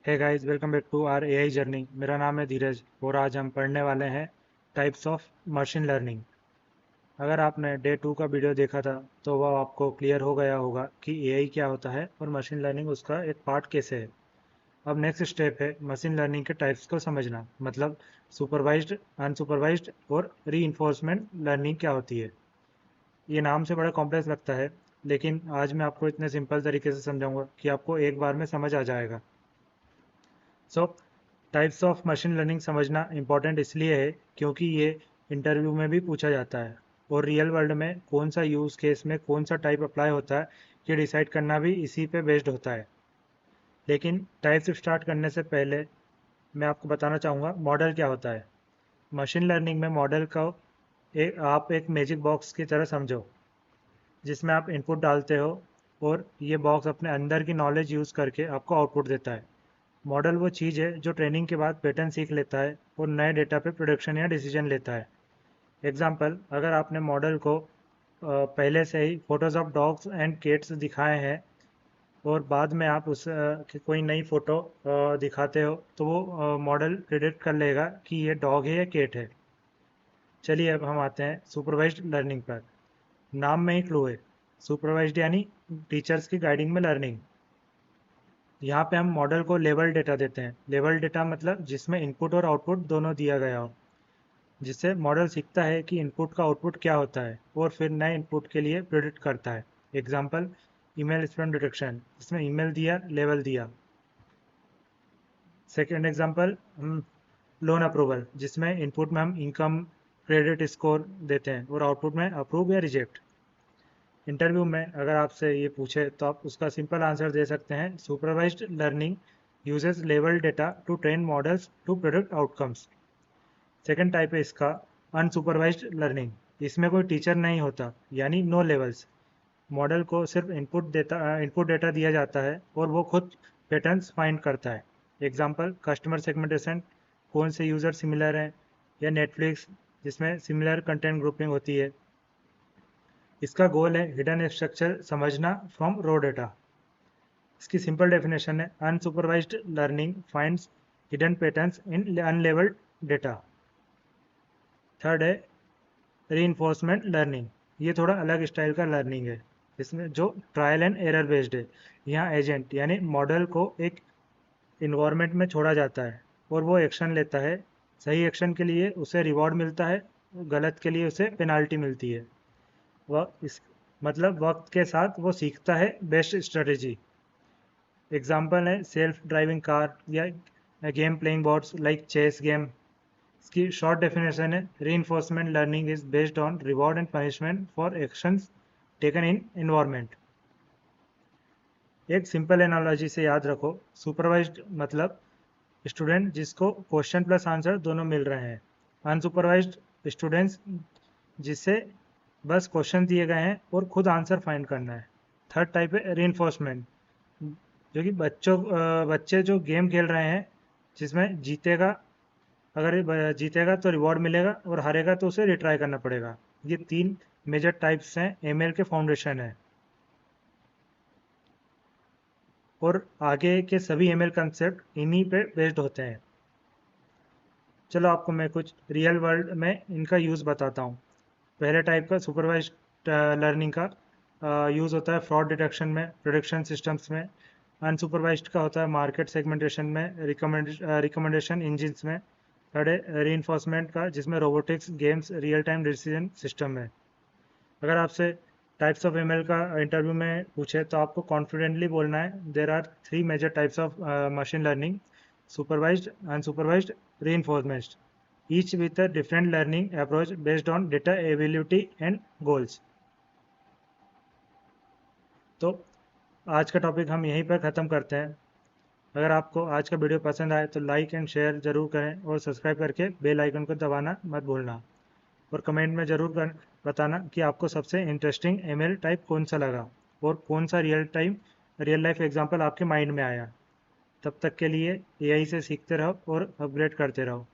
Hey guys, welcome back to our AI journey. मेरा नाम है धीरज और आज हम पढ़ने वाले हैं टाइप्स ऑफ मशीन लर्निंग। अगर आपने डे 2 का वीडियो देखा था तो वह आपको क्लियर हो गया होगा कि एआई क्या होता है और मशीन लर्निंग उसका एक पार्ट कैसे है। अब नेक्स्ट स्टेप है मशीन लर्निंग के टाइप्स को समझना, मतलब सुपरवाइज्ड, अनसुपरवाइज्ड और रीइंफोर्समेंट लर्निंग क्या होती है। ये नाम से बड़ा कॉम्प्लेक्स लगता है, लेकिन आज मैं आपको इतने सिंपल तरीके से समझाऊंगा कि आपको एक बार में समझ आ जाएगा। सो टाइप्स ऑफ मशीन लर्निंग समझना इम्पॉर्टेंट इसलिए है क्योंकि ये इंटरव्यू में भी पूछा जाता है और रियल वर्ल्ड में कौन सा यूज़ केस में कौन सा टाइप अप्लाई होता है ये डिसाइड करना भी इसी पे बेस्ड होता है। लेकिन टाइप्स स्टार्ट करने से पहले मैं आपको बताना चाहूँगा मॉडल क्या होता है। मशीन लर्निंग में मॉडल को आप एक मैजिक बॉक्स की तरह समझो, जिसमें आप इनपुट डालते हो और ये बॉक्स अपने अंदर की नॉलेज यूज़ करके आपको आउटपुट देता है। मॉडल वो चीज़ है जो ट्रेनिंग के बाद पैटर्न सीख लेता है और नए डेटा पे प्रोडक्शन या डिसीजन लेता है। एग्जाम्पल, अगर आपने मॉडल को पहले से ही फोटोज ऑफ डॉग्स एंड केट्स दिखाए हैं और बाद में आप कि कोई नई फोटो दिखाते हो तो वो मॉडल प्रिडिक्ट कर लेगा कि ये डॉग है या केट है। चलिए अब हम आते हैं सुपरवाइज्ड लर्निंग पर। नाम में ही क्लू है, सुपरवाइज्ड यानी टीचर्स की गाइडिंग में लर्निंग। यहाँ पे हम मॉडल को लेवल डेटा देते हैं। लेवल डेटा मतलब जिसमें इनपुट और आउटपुट दोनों दिया गया हो, जिससे मॉडल सीखता है कि इनपुट का आउटपुट क्या होता है और फिर नए इनपुट के लिए प्रिडिक्ट करता है। एग्जाम्पल, ईमेल स्पैम डिटेक्शन, इसमें ईमेल दिया, लेवल दिया। सेकेंड एग्जाम्पल, लोन अप्रूवल, जिसमें इनपुट में हम इनकम, क्रेडिट स्कोर देते हैं और आउटपुट में अप्रूव या रिजेक्ट। इंटरव्यू में अगर आपसे ये पूछे तो आप उसका सिंपल आंसर दे सकते हैं, सुपरवाइज्ड लर्निंग यूजेस लेवल data to train models to product outcomes. Second type है इसका अनसुपरवाइज्ड लर्निंग। इसमें कोई टीचर नहीं होता, यानी नो लेवल्स। मॉडल को सिर्फ इनपुट डेटा दिया जाता है और वो खुद पैटर्न्स फाइंड करता है। एग्जांपल, कस्टमर सेगमेंटेशन, कौन से यूज़र सिमिलर हैं, या नेटफ्लिक्स, जिसमें सिमिलर कंटेंट ग्रुपिंग होती है। इसका गोल है हिडन स्ट्रक्चर समझना फ्रॉम रो डेटा। इसकी सिंपल डेफिनेशन है, unsupervised learning finds hidden patterns in unlabelled data. Third है रीइंफोर्समेंट लर्निंग। ये थोड़ा अलग स्टाइल का लर्निंग है, इसमें जो ट्रायल एंड एरर बेस्ड है। यहाँ एजेंट यानी मॉडल को एक इन्वायरमेंट में छोड़ा जाता है और वो एक्शन लेता है। सही एक्शन के लिए उसे रिवॉर्ड मिलता है, गलत के लिए उसे पेनाल्टी मिलती है। वह इस मतलब वक्त के साथ वो सीखता है बेस्ट स्ट्रेटेजी। एग्जाम्पल है सेल्फ ड्राइविंग कार या game playing boards like chess game. इसकी शॉर्ट डेफिनेशन है, reinforcement learning is based on reward and punishment for actions taken in environment. एक सिंपल एनालॉजी से याद रखो, सुपरवाइज्ड मतलब स्टूडेंट जिसको क्वेश्चन प्लस आंसर दोनों मिल रहे हैं। अनसुपरवाइज्ड स्टूडेंट्स जिससे बस क्वेश्चन दिए गए हैं और खुद आंसर फाइंड करना है। थर्ड टाइप है रीइंफोर्समेंट, जो कि बच्चे जो गेम खेल रहे हैं, जिसमें जीतेगा, अगर ये जीतेगा तो रिवॉर्ड मिलेगा और हारेगा तो उसे रिट्राई करना पड़ेगा। ये तीन मेजर टाइप्स हैं, एमएल के फाउंडेशन है और आगे के सभी एमएल कंसेप्ट इन्हीं पे बेस्ड होते हैं। चलो आपको मैं कुछ रियल वर्ल्ड में इनका यूज़ बताता हूँ। पहले टाइप का सुपरवाइज्ड लर्निंग का यूज़ होता है फ्रॉड डिटेक्शन में, प्रोडक्शन सिस्टम्स में। अनसुपरवाइज्ड का होता है मार्केट सेगमेंटेशन में, रिकमेंडेशन इंजिन्स में। थर्ड है रीइंफोर्समेंट का, जिसमें robotics, games, real time decision system में। अगर आपसे टाइप्स ऑफ एमएल का इंटरव्यू में पूछे तो आपको कॉन्फिडेंटली बोलना है, there are three major types of machine learning: supervised, unsupervised, reinforcement, each with a different learning approach based on data ability and goals. तो आज का टॉपिक हम यहीं पर ख़त्म करते हैं। अगर आपको आज का वीडियो पसंद आए तो लाइक एंड शेयर ज़रूर करें और सब्सक्राइब करके बेल आइकन को दबाना मत भूलना। और कमेंट में ज़रूर बताना कि आपको सबसे इंटरेस्टिंग एमएल टाइप कौन सा लगा और कौन सा रियल लाइफ एग्जांपल आपके माइंड में आया। तब तक के लिए एआई से सीखते रहो और अपग्रेड करते रहो।